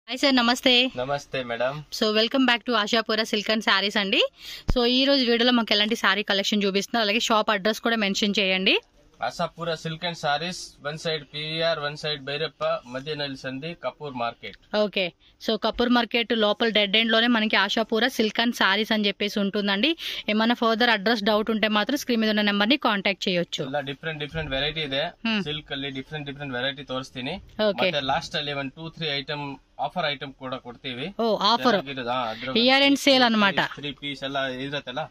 Hi sir, నమస్తే. నమస్తే madam. So welcome back to Ashapura silk and saris అండి. సో ఈ రోజు వీడియోలో మాకు ఎలాంటి శారీ కలెక్షన్ చూపిస్తున్నారు, అలాగే షాప్ అడ్రస్ కూడా మెన్షన్ చేయండి. Ashapura silk and saris, one side PVR, one side Byrappa, మధ్య సంధి, Kapoor market. Okay, so Kapoor market లోపల డెడ్ ఎండ్ లోనే మనకి ఆశాపుర సిల్క్ అండ్ శారీస్ అని చెప్పేసి ఉంటుందండి. ఏమైనా ఫర్దర్ అడ్రస్ డౌట్ ఉంటే మాత్రం స్క్రీన్ మీద ఉన్న నెంబర్ ని కాంటాక్ట్ చేయొచ్చు. ಡಿಫ್ರೆಂಟ್ ವೆರೈಟಿ ಇದೆ. ಸಿಲ್ಕ್ ಅಲ್ಲಿ ಡಿಫ್ರೆಂಟ್ ವೆರೈಟಿ ತೋರಿಸ್ತೀನಿ. ಓಕೆ, ಮತ್ತೆ ಲಾಸ್ಟ್ ಅಲ್ಲಿ 1 2 3 ಐಟಮ್ ಆಫರ್ ಐಟಮ್ ಕೂಡ ಕೊಡ್ತೀವಿ. Oh offer, year end sale ಅన్నమాట. 3 ಪೀಸ್ ಎಲ್ಲ ಇರತ್ತಲ್ಲ,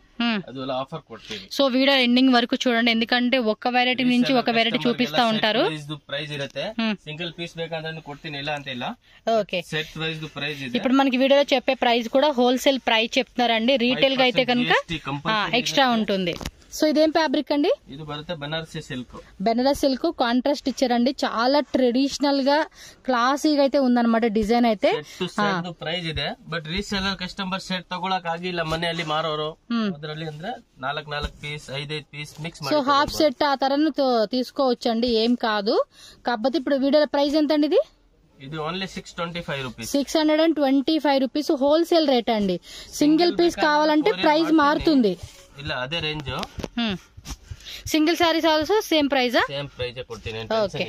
ಅದು ಎಲ್ಲ ಆಫರ್ ಕೊಡ್ತೀವಿ. సో వీడియో ఎండింగ్ వరకు చూడండి, ఎందుకంటే ఒక వెరైటీ నుంచి ఒక వెరైటీ చూపిస్తా ఉంటారు. ప్రైస్ ఇರುತ್ತೆ, సింగిల్ పీస్ ಬೇಕಂದ್ರೆ ಕೊಡ್ತೀನಿ, ಇಲ್ಲ ಅಂತ ಇಲ್ಲ. ఓకే, సెట్ వైస్ ప్రైస్ ಇದೆ. ఇప్పుడు మనకి వీడియోలో చెప్పే ప్రైస్ కూడా హోల్సేల్ ప్రైస్ చెప్తున్నారండి. రీటైల్ గా అయితే కనుక ఎక్స్ట్రా ఉంటుంది. సో ఇదేం ఫ్యాబ్రిక్ అండి? ఇది బರುತ್ತೆ Banarasi silk. Banaras silk contrast ఇచ్చారండి, చాలా ట్రెడిషనల్ గా క్లాసీగా అయితే ఉందన్నమాట డిజైన్ అయితే. ಪ್ರೈಸ್ ಇದೆ, ಬಟ್ ರೀಸೇಲರ್ ಕಸ್ಟಮರ್ ಸೆಟ್ ತಗೊಳಕ್ ಆಗಿಲ್ಲ, ಮನೆಯಲ್ಲಿ ಮಾರೋರು ಅದರಲ್ಲಿ ಅಂದ್ರೆ 4 piece 5 piece mix so half set ఆ తరను తీసుకోవచ్చండి, ఏం కాదు. కాకపోతే ఇప్పుడు వీడియో ప్రైస్ ఎంత అండి? ఇది only 625 rupees. 625 rupees wholesale rate అండి. సింగిల్ పీస్ కావాలంటే ప్రైస్ మారుతుంది. ಇಲ್ಲ ಅದೇ range. Single saris also same ప్రైజా? సేమ్ ప్రైజ్ ಕೊಡ್ತೀನಿ. ఓకే,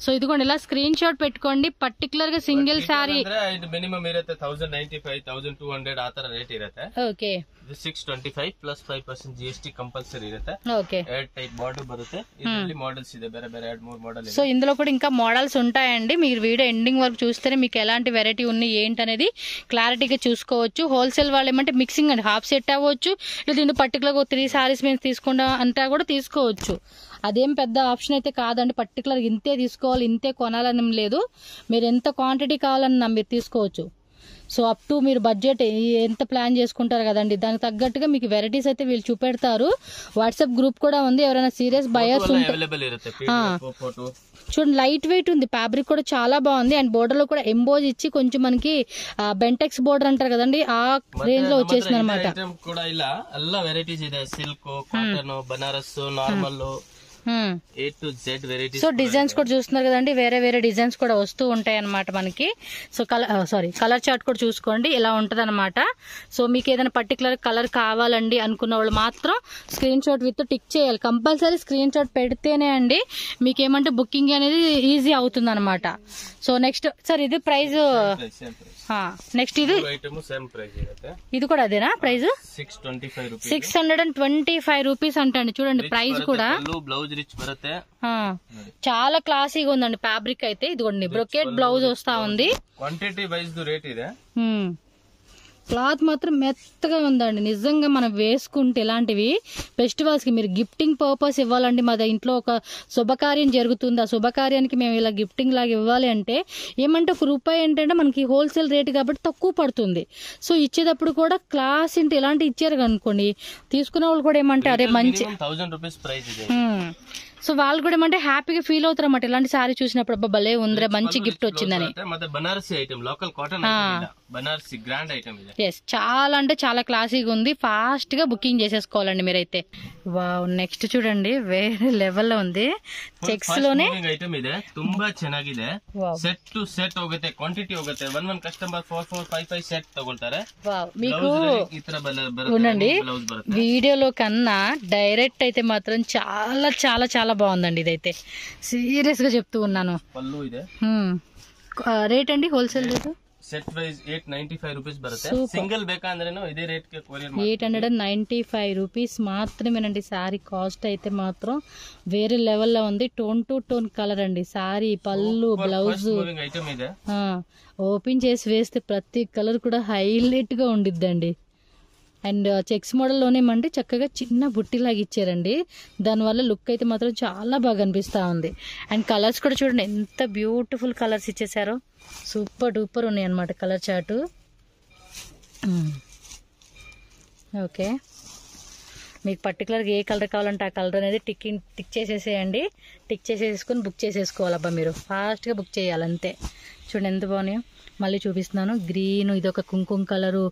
సో ఇదిగోండి ఇలా స్క్రీన్ షాట్ పెట్టుకోండి. పర్టికులర్ గా సింగిల్ సారీ ಇದು ಮಿನಿಮಮ್ ಇರುತ್ತೆ 1095 1200 ಆ ತರ ರೇಟ್ ಇರುತ್ತೆ. ఓకే, ಇದು 625 ಪ್ಲಸ್ 5% GST ಕಂಪಲ್ಸರಿ ಇರುತ್ತೆ. ఓకే, ಎಡ್ ಟೈಪ್ ಬಾರ್ಡರ್ ಬರುತ್ತೆ. ಇದರಲ್ಲಿ ಮಾಡೆಲ್ಸ್ ಇದೆ, ಬೇರೆ ಬೇರೆ 2-3 ಮಾಡೆಲ್ ಇದೆ. సో ఇందులో కూడా ఇంకా మోడల్స్ ఉంటాయండి. మీరు వీడియో ఎండింగ్ వరకు చూస్తేనే మీకు ఎలాంటి వెరైటీ ఉన్నాయి ఏంటి అనేది క్లారిటీగా చూసుకోవచ్చు. హోల్సేల్ వాళ్ళు ఏమంటే మిక్సింగ్ అండి, హాఫ్ సెట్ అవ్వచ్చు, దీన్ని పర్టికులర్ గా 3 సారీస్ మేము తీసుకుంటా అంతా కూడా తీసుకోవచ్చు. అదేం పెద్ద ఆప్షన్ అయితే కాదండి. పర్టికులర్ ఇంతే తీసుకోవాలి, ఇంతే కొనాలని లేదు. మీరు ఎంత క్వాంటిటీ కావాలన్నా మీరు తీసుకోవచ్చు. సో అప్ టు మీరు బడ్జెట్ ఎంత ప్లాన్ చేసుకుంటారు కదండి, దానికి తగ్గట్టుగా మీకు వెరైటీస్ అయితే వీళ్ళు చూపెడతారు. వాట్సాప్ గ్రూప్ కూడా ఉంది, ఎవరైనా సీరియస్ బయర్స్ ఉంటే చూడండి. లైట్ వెయిట్ ఉంది, ఫ్యాబ్రిక్ కూడా చాలా బాగుంది. అండ్ బోర్డర్ లో కూడా ఎంబోజ్ ఇచ్చి కొంచెం మనకి బెంటెక్స్ బోర్డర్ అంటారు కదండి, ఆ రేంజ్ లో వచ్చేసింది అనమాట. కూడా ఇలా ಎಲ್ಲ వెరైటీస్ ಇದೆ, silk, cotton, Banaras, normal, A to Z varieties. So designs కూడా చూస్తున్నారు కదండి, వేరే వేరే డిజైన్స్ కూడా వస్తూ ఉంటాయి అనమాట మనకి. సో కలర్ చార్ట్ కూడా చూసుకోండి, ఇలా ఉంటది అనమాట. సో మీకు ఏదైనా పర్టికులర్ కలర్ కావాలండి అనుకున్న వాళ్ళు మాత్రం స్క్రీన్ షాట్ విత్ టిక్ చేయాలి. కంపల్సరీ స్క్రీన్ షాట్ పెడితేనే అండి మీకు ఏమంటే బుకింగ్ అనేది ఈజీ అవుతుంది అనమాట. సో నెక్స్ట్ సార్ ఇది ప్రైస్, నెక్స్ట్ ఇది కూడా అదేనా ప్రైస్? 625 రూపీస్ అంటండి. చూడండి ప్రైస్ కూడా చాలా క్లాసీగా ఉందండి. ఫ్యాబ్రిక్ అయితే ఇదిగోండి బ్రొకెట్ బ్లౌజ్ వస్తా ఉంది. క్వాంటిటీ వైజ్ రేట్ ಇದೆ. క్లాత్ మాత్రం మెత్తగా ఉందండి. నిజంగా మనం వేసుకుంటే ఇలాంటివి ఫెస్టివల్స్ కి మీరు గిఫ్టింగ్ పర్పస్ ఇవ్వాలండి. మా ఇంట్లో ఒక శుభకార్యం జరుగుతుంది, ఆ శుభకార్యానికి మేము ఇలా గిఫ్టింగ్ లాగా ఇవ్వాలి అంటే ఏమంటే ₹1 ఏంటంటే మనకి హోల్సేల్ రేట్ కాబట్టి తక్కువ పడుతుంది. సో ఇచ్చేటప్పుడు కూడా క్లాస్ ఇంటి ఇలాంటి ఇచ్చారు అనుకోండి, తీసుకునే వాళ్ళు కూడా ఏమంటే అదే మంచి 1000 రూపీస్ ప్రైస్ ಇದೆ. సో వాళ్ళు కూడా ఏమంటే హ్యాపీగా ఫీల్ అవుతారు అన్నమాట. ఇలాంటి సారీ చూసినప్పుడు అబ్బా భలే ఉందిరే, మంచి గిఫ్ట్ వచ్చిందని. Banarasi item, local cotton Banarasi grand item ఇది. ఎస్, చాలా అంటే చాలా క్లాసీగా ఉంది. ఫాస్ట్ గా బుకింగ్ చేసేసుకోవాలండి మీరైతే. వావ్, నెక్స్ట్ చూడండి వేరే లెవెల్ లో ఉంది. చెక్స్ లోనే ಐಟಮ್ ಇದೆ, ತುಂಬಾ ಚೆನ್ನಾಗಿದೆ. ಸೆಟ್ ಟು ಸೆಟ್ ಹೋಗುತ್ತೆ, ಕ್ವಾಂಟಿಟಿ ಹೋಗುತ್ತೆ. ಒನ್ ಕಸ್ಟಮರ್ 4 4 5 5 ಸೆಟ್ ತಗೊಳ್ತಾರೆ. మీకు ఉండండి, వీడియోలో కన్నా డైరెక్ట్ అయితే మాత్రం చాలా చాలా చాలా బాగుందండి. ఇదైతే సీరియస్ గా చెప్తూ ఉన్నాను. పల్లు ಇದೆ. రేట్ అండి wholesale rate set wise 895 rupees బರುತ್ತೆ. సింగిల్ ಬೇಕಂದ್ರೇನು ఇదే రేట్ కి కొరియర్ 895 రూపీస్ మాత్రమేనండి. సారీ కాస్ట్ అయితే మాత్రం వేరే లెవెల్లో ఉంది. టోన్ టు టోన్ కలర్ అండి. సారీ పళ్ళు బ్లౌజ్ ఐటమ్ ಇದೆ. ఓపెన్ చేసి వేస్తే ప్రతి కలర్ కూడా హైలైట్ గా ఉండిద్దండి. అండ్ చెక్స్ మోడల్లోనే ఏమంటే చక్కగా చిన్న బుట్టిలాగా ఇచ్చారండి, దానివల్ల లుక్ అయితే మాత్రం చాలా బాగా అనిపిస్తూ ఉంది. అండ్ కలర్స్ కూడా చూడండి ఎంత బ్యూటిఫుల్ కలర్స్ ఇచ్చేసారో, సూపర్ డూపర్ ఉన్నాయి అనమాట కలర్ చార్టు. ఓకే, మీకు పర్టికులర్గా ఏ కలర్ కావాలంటే ఆ కలర్ అనేది టిక్ చేసేసేయండి. టిక్ చేసేసుకొని బుక్ చేసేసుకోవాలబ్బా. మీరు ఫాస్ట్గా బుక్ చేయాలి అంతే. చూడండి ఎంత బాగున్నాయో. మళ్ళీ చూపిస్తున్నాను. గ్రీన్, ఇది ఒక కుంకుమ colour,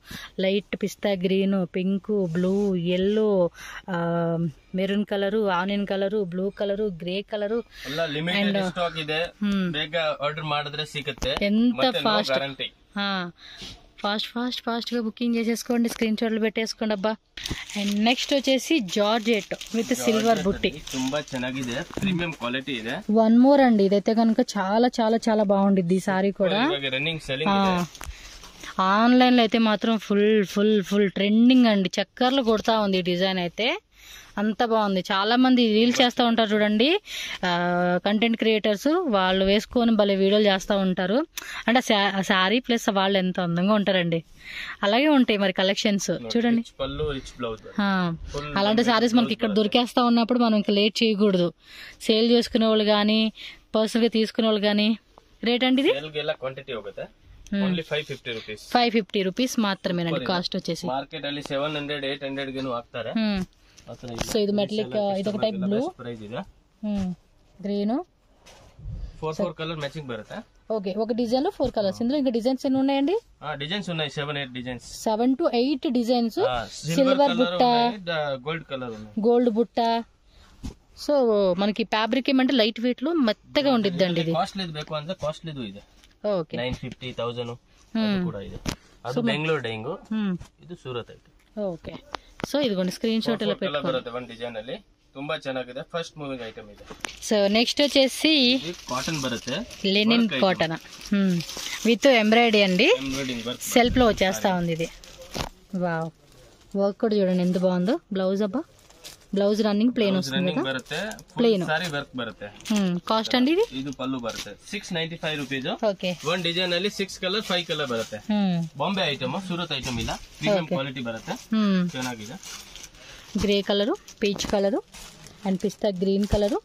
light pista green, pink, blue, yellow, maroon colour, onion colour, blue colour, grey colour. Limited stock ಇದೆ, ಬೇಗ ಆರ್ಡರ್ ಮಾಡಿದ್ರೆ ಸಿಗುತ್ತೆ. ఎంత ఫాస్ట్ గా బుకింగ్ చేసేసుకోండి, స్క్రీన్ షాట్లు పెట్టేసుకోండి అబ్బా. అండ్ నెక్స్ట్ వచ్చేసి జార్జెట్ విత్ సిల్వర్ బుట్టి. ತುಂಬಾ ಚೆನ್ನಾಗಿದೆ, ప్రీమియం క్వాలిటీ ಇದೆ. వన్ మోర్ అండి, ఇదైతే కనుక చాలా చాలా చాలా బాగుండిద్ది ఈ సారీ కూడా. రన్నింగ్ సెల్లింగ్ ಇದೆ. ఆన్లైన్ లో అయితే మాత్రం ఫుల్ ఫుల్ ఫుల్ ట్రెండింగ్ అండి, చక్కర్లు కొడతా ఉంది ఈ డిజైన్ అయితే. అంత బాగుంది. చాలా మంది రీల్ చేస్తూ ఉంటారు చూడండి, కంటెంట్ క్రియేటర్స్, వాళ్ళు వేసుకొని భలే వీడియోలు చేస్తూ ఉంటారు. అంటే శారీ ప్లస్ వాళ్ళు ఎంత అందంగా ఉంటారండి. అలాగే ఉంటాయి మరి కలెక్షన్స్ చూడండి. అలాంటి శారీస్ మనకి ఇక్కడ దొరికేస్తా ఉన్నప్పుడు మనం ఇంకా లేట్ చేయకూడదు. సేల్ చేసుకునే వాళ్ళు కానీ, పర్సనల్ గా తీసుకునే వాళ్ళు కానీ. రేట్ అండి ఇది 550 రూపీస్ మాత్రమేనండి కాస్ట్ వచ్చేసి. మార్కెట్ ಅಲ್ಲಿ 700 800 ಗೆನು ಹಾಕ್ತಾರೆ. సో ఇది మెటలిక్, ఇది ఒక type blue, green, 4 colour matching బರುತ್ತೆ. ఓకే, ఒక డిజైన్ లో 4 కలర్స్. ఇందులో ఇంకా డిజైన్స్ ఎన్ని ఉన్నాయండి? డిజైన్స్ ఉన్నాయి 7-8 డిజైన్స్. 7 to 8 designs. సిల్వర్ బుట్ట, గోల్డ్ కలర్, గోల్డ్ బుట్ట. సో మనకి ఫ్యాబ్రిక్ ఏమంటే లైట్ వెయిట్ లో మెత్తగా ఉండిద్దండి. ఇది కాస్ట్లీ ಬೇಕು ಅಂದ್ರೆ కాస్ట్లీದು ಇದೆ. ఓకే, 950,000 ಅದು ಕೂಡ ಇದೆ. ಅದು ಬೆಂಗಳೂರು ಡೈಂಗು, ಇದು ಸೂರತ್ ಐತೆ. ఓకే, సో ఇదిగోండి స్క్రీన్ షాట్ ఇలా పెట్టుకోండి. వన్ డిజైన్ ಅಲ್ಲಿ ತುಂಬಾ ಚೆನ್ನಾಗಿದೆ, ಫಸ್ಟ್ ಮೂವಿಂಗ್ ಐಟಮ್ ಇದೆ. సో నెక్స్ట్ వచ్చేసి కాటన్ బರುತ್ತೆ, లెనిన్ కాటన్ విత్ ఎంబ్రాయిడరీ అండి, సెల్ఫ్ లో వచ్చేస్తా ఉంది ఇది. వావ్, వర్క్ కూడా చూడండి ఎంత బాగుందో. బ్లౌజ్ అబ్బా, బ్లౌజ్ రన్నింగ్ ప్లేన్ వస్తుంది కదా, ప్లేన్ సారీ వర్క్ బರುತ್ತೆ. కాస్ట్ అండి ఇది? ಇದು ಪಲ್ಲು ಬರುತ್ತೆ 695 ರೂಪೀಸ್. ಓಕೆ, ಒನ್ ಡಿಸೈನ್ ಅಲ್ಲಿ 6 ಕಲರ್ 5 ಕಲರ್ ಬರುತ್ತೆ. ಬಾಂಬೆ ಐಟಮ್, ಸೂರತ್ ಐಟಮ್ ಇಲ್ಲ, ಪ್ರೀಮಿಯಂ ಕ್ವಾಲಿಟಿ ಬರುತ್ತೆ, ಚೆನ್ನಾಗಿದೆ. Grey colour, peach colour and pista green colour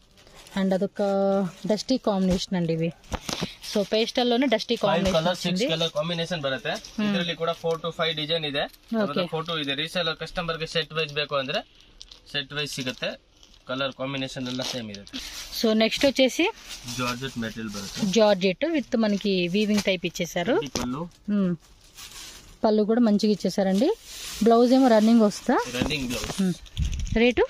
and అదొక డస్టీ కాంబినేషన్ అండి ఇవి. సో పేస్టల్ లోనే డస్టీ కాంబినేషన్, 6 కలర్ కాంబినేషన్ ಬರುತ್ತೆ. ಇದರಲ್ಲಿ ಕೂಡ 4 to 5 ಡಿಸೈನ್ ಇದೆ, ಫೋಟೋ ಇದೆ. ರೀಸೇಲರ್ ಕಸ್ಟಮರ್ ಗೆ ಸೆಟ್ ವೈಸ್ ಬೇಕು ಅಂದ್ರೆ సెట్ వైజ్ సిಗುತ್ತೆ. కలర్ కాంబినేషన్ ಎಲ್ಲ సేమ్ ಇದೆ. సో నెక్స్ట్ వచ్చేసి జార్జెట్ మెటీరియల్ బರುತ್ತೆ, జార్జెట్ విత్ మనకి వీవింగ్ టైప్ ఇచ్చేసారు. పళ్ళు కూడా మంచిగా ఇచ్చేసారండి. బ్లౌజ్ ఏమో రన్నింగ్ వస్తా, running blouse. Rate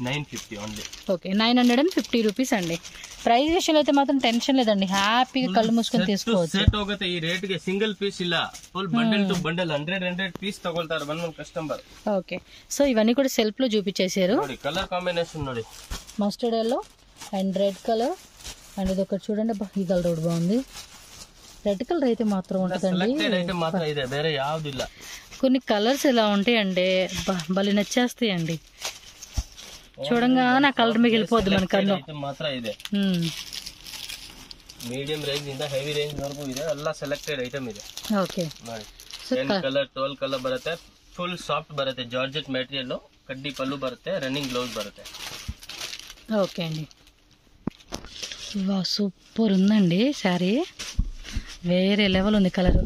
950 only. Okay, 950 rupees అండి. ప్రైస్ విషయంలో అయితే మాత్రం టెన్షన్ లేదండి, హ్యాపీగా కళ్ళు మూసుకొని తీసుకోవచ్చు. సెట్ ಹೋಗುತ್ತೆ ఈ రేట్ ಗೆ, సింగిల్ పీస్ ಇಲ್ಲ, full bundle to bundle 100 piece తగొల్తారు వన్ కస్టమర్. ఓకే, సో ఇవన్నీ కూడా సెల్ఫ్ లో చూపించేశారు. కలర్ కాంబినేషన్ ನೋಡಿ, mustard yellow and red colour and ఇది ఒకటి చూడండి, ఈ కలర్ కూడా బాగుంది. రెడ్ కలర్ అయితే మాత్రం ఉంటుందండి, వేరే యావదిಲ್ಲ. కొన్ని కలర్స్ ఎలా ఉంటాయండి, భలే నచ్చేస్తాయండి. చూడంగా నా కలర్ మీకు వెళ్ళిపోద్ది మన కన్ను. ಮಾತ್ರ ಇದೆ, ಮೀಡಿಯಂ ರೇಂಜ್ ಇಂದ ಹೆವಿ ರೇಂಜ್ ವರೆಗೂ ಇದೆ, ಎಲ್ಲ ಸೆಲೆಕ್ಟೆಡ್ ಐಟಮ್ ಇದೆ. ಓಕೆ, 10 ಕಲರ್ 12 ಕಲರ್ ಬರುತ್ತೆ, ಫುಲ್ ಸಾಫ್ಟ್ ಬರುತ್ತೆ, ಜಾರ್ಜೆಟ್ ಮೆಟೀರಿಯಲ್, ಕಡ್ಡಿ ಪಲ್ಲು ಬರುತ್ತೆ, ರನ್ನಿಂಗ್ ಬ್ಲೌಸ್ ಬರುತ್ತೆ. ఓకే అండి, సూపర్ ఉందండి శారీ, వేరే లెవెల్ ఉంది కలర్.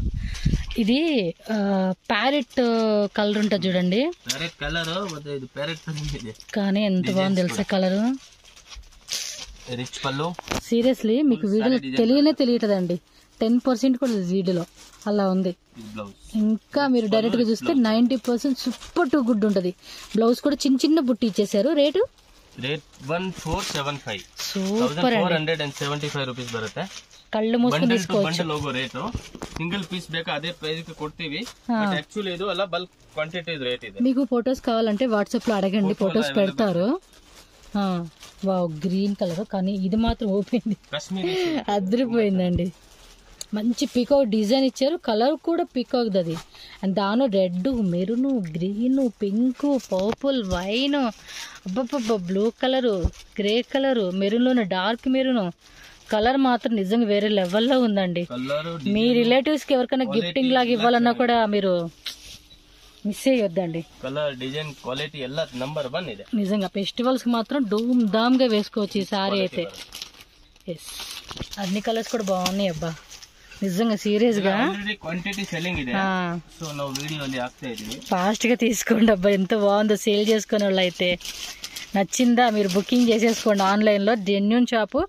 ఇది ప్యారెట్ కలర్ ఉంటుంది చూడండి, కానీ ఎంత బాగుంది తెలుసా కలర్. రిచ్ పల్లు, సీరియస్లీ మీకు వీడియోలో తెలియటదండి, 10% కూడా వీడియోలో అలా ఉంది. ఇంకా మీరు డైరెక్ట్ గా చూస్తే 90% సూపర్ టు గుడ్ ఉంటది. బ్లౌజ్ కూడా చిన్న చిన్న బుట్టి ఇచ్చేసారు. రేట్ 1475, సూపర్ అండి, 475 రూపీస్ బರುತ್ತೆ. కళ్ళు మూసుకొని తీసుకోవచ్చు. లోగో రేటు సింగిల్ పీస్ ಬೇಕಾ అదే ప్రైస్ కి ಕೊಡ್ತೀವಿ, బట్ యాక్చువల్లీ ఇది అలా బల్క్ క్వాంటిటీ రేట్ ಇದೆ. మీకు ఫోటోస్ కావాలంటే వాట్సాప్ లో అడగండి, ఫోటోస్ పెడతారు. వావ్, గ్రీన్ కలర్, కానీ ఇది మాత్రం ఓపెన్ అదిరిపోయిందండి. మంచి పీకాక్ డిజైన్ ఇచ్చారు, కలర్ కూడా పీకాక్ అది. అండ్ దానిలో red, maroon, green, pink, purple, wine, అబ్బబ్బబ్బ, బ్లూ కలరు, గ్రే కలరు, మెరూన్లోనే డార్క్ మెరూన్ కలర్ మాత్రం నిజంగా వేరే లెవెల్లో ఉందండి. మీ రిలేటివ్స్ కి ఎవరికైనా గిఫ్టింగ్ లాగా ఇవ్వాలన్నా కూడా మీరు మిస్ అయ్యొద్దండి. కలర్, డిజైన్, క్వాలిటీ ಎಲ್ಲ నంబర్ 1 ಇದೆ. నిజంగా ఫెస్టివల్స్ కి మాత్రం ధూమ్ ధామ్ గా వేసుకోవచ్చు ఈ సారీ అయితే. ఎస్, అన్ని కలర్స్ కూడా బాగున్నాయి అబ్బా. నిజంగా సీరియస్ గా క్వాంటిటీ సెల్లింగ్ ಇದೆ సో ನಾವು వీడియోಲಿ ಆಗ್ತಾ ಇದೀವಿ ఫాస్ట్ గా తీసుకోండి అబ్బా ఎంత బాగుందో సేల్ చేసుకునే వాళ్ళు అయితే నచ్చిందా మీరు బుకింగ్ చేసేసుకోండి ఆన్లైన్లో జెన్యూన్ షాపు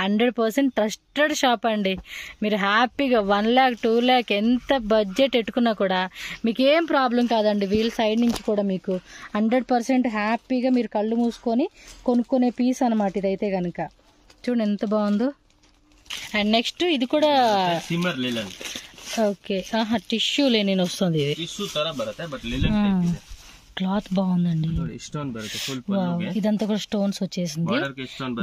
100% ట్రస్టెడ్ షాప్ అండి మీరు హ్యాపీగా 1 lakh 2 lakh ఎంత బడ్జెట్ పెట్టుకున్నా కూడా మీకు ఏం ప్రాబ్లం కాదండి వీళ్ళ సైడ్ నుంచి కూడా మీకు 100% హ్యాపీగా మీరు కళ్ళు మూసుకొని కొనుక్కునే పీస్ అనమాట ఇదైతే కనుక చూడండి ఎంత బాగుందో అండ్ నెక్స్ట్ ఇది కూడా సిమ్మర్ లిలన్ ఓకే టిష్యూ లేని వస్తుంది ఇది టిష్యూ ತರ ಬರುತ್ತೆ బట్ లిలన్ టైప్ ಇದೆ క్లాత్ బాగుందండి స్టోన్ బರುತ್ತೆ ఫుల్ పల్లుకి ఇదంతా కూడా స్టోన్స్ వచ్చేసింది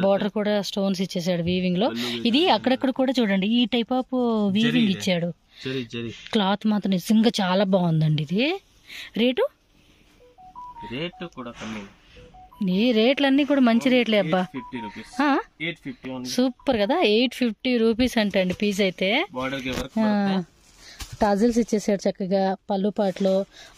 బార్డర్ కూడా స్టోన్స్ ఇచ్చేసాడు వీవింగ్ లో ఇది అక్కడక్కడ కూడా చూడండి ఈ టైప్ ఆఫ్ వీవింగ్ ఇచ్చాడు క్లాత్ మాత్రం నిజంగా చాలా బాగుందండి ఇది రేటు కూడా కమ్మీ ఈ రేట్లన్నీ కూడా మంచి రేట్లే అబ్బా 850 సూపర్ కదా 850 రూపీస్ అంటే అండి పీస్ అయితే బార్డర్ కి వర్క్ టాజిల్స్ ఇచ్చేసాడు చక్కగా పళ్ళు పాటలో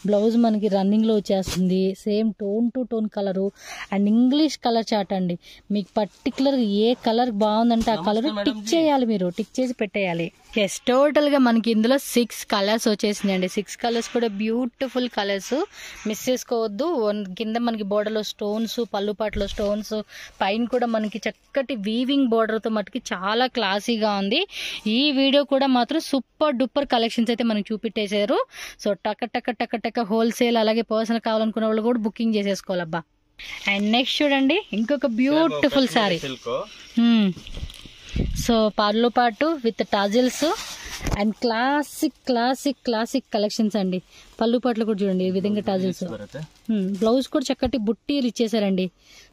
బ్లౌజ్ మనకి రన్నింగ్లో వచ్చేస్తుంది same tone to tone colour and English colour chart అండి మీకు పర్టికులర్ ఏ కలర్ బాగుందంటే ఆ కలర్ టిక్ చేయాలి మీరు టిక్ చేసి పెట్టేయాలి ఎస్ టోటల్గా మనకి ఇందులో 6 కలర్స్ వచ్చేసిందండి 6 కలర్స్ కూడా బ్యూటిఫుల్ కలర్స్ మిస్ చేసుకోవద్దు కింద మనకి బోర్డర్లో స్టోన్స్ పళ్ళు పాటలో స్టోన్స్ పైన కూడా మనకి చక్కటి వీవింగ్ బోర్డర్తో మటుకి చాలా క్లాసీగా ఉంది ఈ వీడియో కూడా మాత్రం సూపర్ డూపర్ కలెక్షన్స్ అయితే మనకి చూపెట్టేశారు సో టక టక టక టక హోల్సేల్ అలాగే పర్సనల్ కావాలనుకున్న వాళ్ళు కూడా బుకింగ్ చేసేసుకోవాలబ్బా అండ్ నెక్స్ట్ చూడండి ఇంకొక బ్యూటిఫుల్ శారీ సో పళ్ళు పాటు with tassels and classic classic classic collections అండి పళ్ళు పాటలు కూడా చూడండి ఈ విధంగా టాజిల్స్ బ్లౌజ్ కూడా చక్కటి బుట్టీలు ఇచ్చేసారండి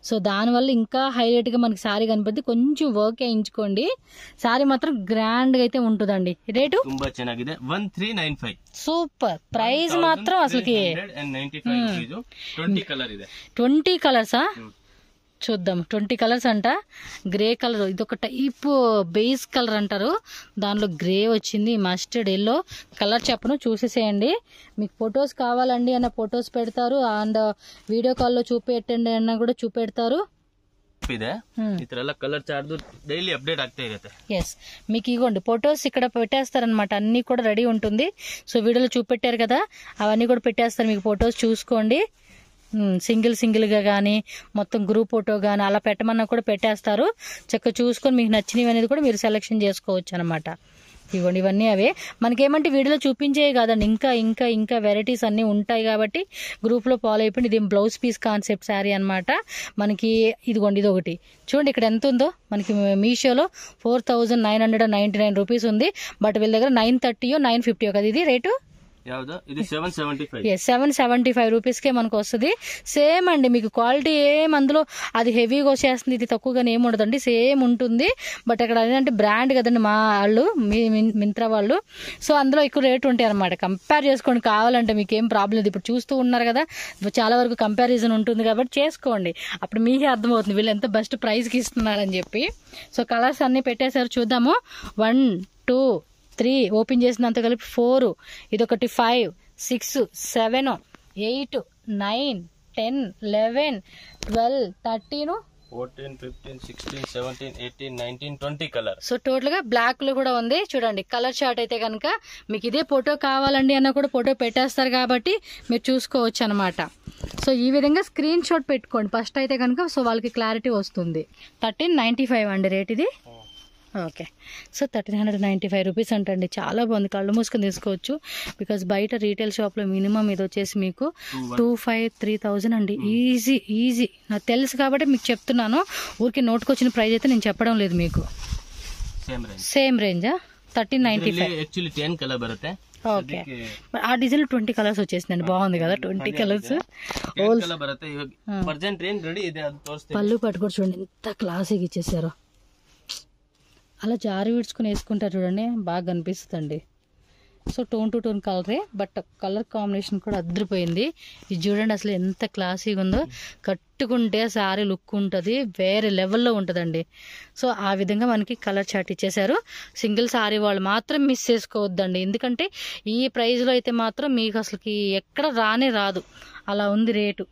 సో దానివల్ల ఇంకా హైలైట్ గా మనకి శారీ కనిపిద్ది కొంచెం వర్క్ వేయించుకోండి శారీ మాత్రం గ్రాండ్ గా అయితే ఉంటుందండి రేటు ತುಂಬಾ ಚೆನ್ನಾಗಿದೆ 1395 సూపర్ ప్రైస్ మాత్రం అసలుకి 20 కలర్ ಇದೆ 20 కలర్సా చూద్దాం 20 కలర్స్ అంట గ్రే కలర్ ఇది ఒక టైప్ బేస్ కలర్ అంటారు దానిలో గ్రే వచ్చింది మస్టర్డ్ ఎల్లో కలర్ చెప్పను చూసేసేయండి మీకు ఫొటోస్ కావాలండి అన్న ఫొటోస్ పెడతారు అండ్ వీడియో కాల్లో చూపెట్టండి అన్న కూడా చూపెడతారు ಇದೆ ಈ ತರ ಎಲ್ಲ ಕಲರ್ ಚಾರ್ಟ್ ಡೈಲಿ ಅಪ್ಡೇಟ್ ಆಗ್ತಾ ಇರುತ್ತೆ ఎస్ మీకు ఇగోండి ఫొటోస్ ఇక్కడ పెట్టేస్తారనమాట అన్ని కూడా రెడీ ఉంటుంది సో వీడియోలో చూపెట్టారు కదా అవన్నీ కూడా పెట్టేస్తారు మీకు ఫొటోస్ చూసుకోండి సింగిల్ గా కానీ మొత్తం గ్రూప్ ఫోటో కానీ అలా పెట్టమన్నా కూడా పెట్టేస్తారు చక్కగా చూసుకొని మీకు నచ్చినవి అనేది కూడా మీరు సెలెక్షన్ చేసుకోవచ్చు అనమాట ఇవ్వండి ఇవన్నీ అవే మనకేమంటే వీడియోలో చూపించేవి కాదండి ఇంకా ఇంకా ఇంకా వెరైటీస్ అన్నీ ఉంటాయి కాబట్టి గ్రూప్లో ఫాలో అయిపోయింది ఇది బ్లౌజ్ పీస్ కాన్సెప్ట్ శారీ అనమాట మనకి ఇదిగోండి ఇది ఒకటి చూడండి ఇక్కడ ఎంత ఉందో మనకి మీషోలో 4999 రూపీస్ ఉంది బట్ వీళ్ళ దగ్గర 930 950 కదా ఇది రేటు ఇది 775 775 రూపీస్కే మనకు వస్తుంది సేమ్ అండి మీకు క్వాలిటీ ఏం అందులో అది హెవీగా వచ్చేస్తుంది ఇది తక్కువగానే ఏమి ఉండదండి సేమ్ ఉంటుంది బట్ అక్కడ అదేంటే బ్రాండ్ కదండి మా వాళ్ళు మింత్రా వాళ్ళు సో అందులో ఎక్కువ రేట్ ఉంటాయి అనమాట కంపేర్ చేసుకోండి కావాలంటే మీకు ఏం ప్రాబ్లం లేదు ఇప్పుడు చూస్తూ ఉన్నారు కదా చాలా వరకు కంపారిజన్ ఉంటుంది కాబట్టి చేసుకోండి అప్పుడు మీకే అర్థమవుతుంది వీళ్ళు ఎంత బెస్ట్ ప్రైస్కి ఇస్తున్నారని చెప్పి సో కలర్స్ అన్నీ పెట్టేశారు చూద్దాము 1 2 3 ఓపెన్ చేసినంత కలిపి 4 ఇదొకటి 5 6 7 8 9 10 11 12 13 14 15 16 17 18 19 20 కలర్ సో టోటల్ గా బ్లాక్ లో కూడా ఉంది చూడండి కలర్ చార్ట్ అయితే కనుక మీకు ఇదే ఫోటో కావాలండి అన్న కూడా ఫోటో పెట్టేస్తారు కాబట్టి మీరు చూసుకోవచ్చు అనమాట సో ఈ విధంగా స్క్రీన్ షాట్ పెట్టుకోండి ఫస్ట్ అయితే కనుక సో వాళ్ళకి క్లారిటీ వస్తుంది 1395 అండి రేట్ ఇది ఓకే సో 1395 రూపీస్ అంటండి చాలా బాగుంది కళ్ళు మూసుకొని తీసుకోవచ్చు బికాస్ బయట రీటైల్ షాప్లో మినిమం ఇది వచ్చేసి మీకు 2500-3000 అండి ఈజీ నాకు తెలుసు కాబట్టి మీకు చెప్తున్నాను ఊరికి నోట్కొచ్చిన ప్రైస్ అయితే నేను చెప్పడం లేదు మీకు సేమ్ రేంజా 1395 10 కలర్ బರುತ್ತೆ ఓకే ఆ డిజైన్ 20 కలర్స్ వచ్చేసిందండి బాగుంది కదా 20 కలర్స్ పళ్ళు పట్టుకోవచ్చు చూడండి ఎంత క్లాసిక్ ఇచ్చేసారో అలా జారి విడుచుకుని వేసుకుంటారు చూడండి బాగా కనిపిస్తుంది సో టోన్ టు టోన్ కలరే బట్ కలర్ కాంబినేషన్ కూడా అదిరిపోయింది ఇది చూడండి అసలు ఎంత క్లాసీగా ఉందో కట్టుకుంటే సారీ లుక్ ఉంటుంది వేరే లెవెల్లో ఉంటుందండి సో ఆ విధంగా మనకి కలర్ చార్ట్ ఇచ్చేసారు సింగిల్ సారీ వాళ్ళు మాత్రం మిస్ చేసుకోవద్దండి ఎందుకంటే ఈ ప్రైస్లో అయితే మాత్రం మీకు అసలుకి ఎక్కడ రానే రాదు అలా ఉంది రేటు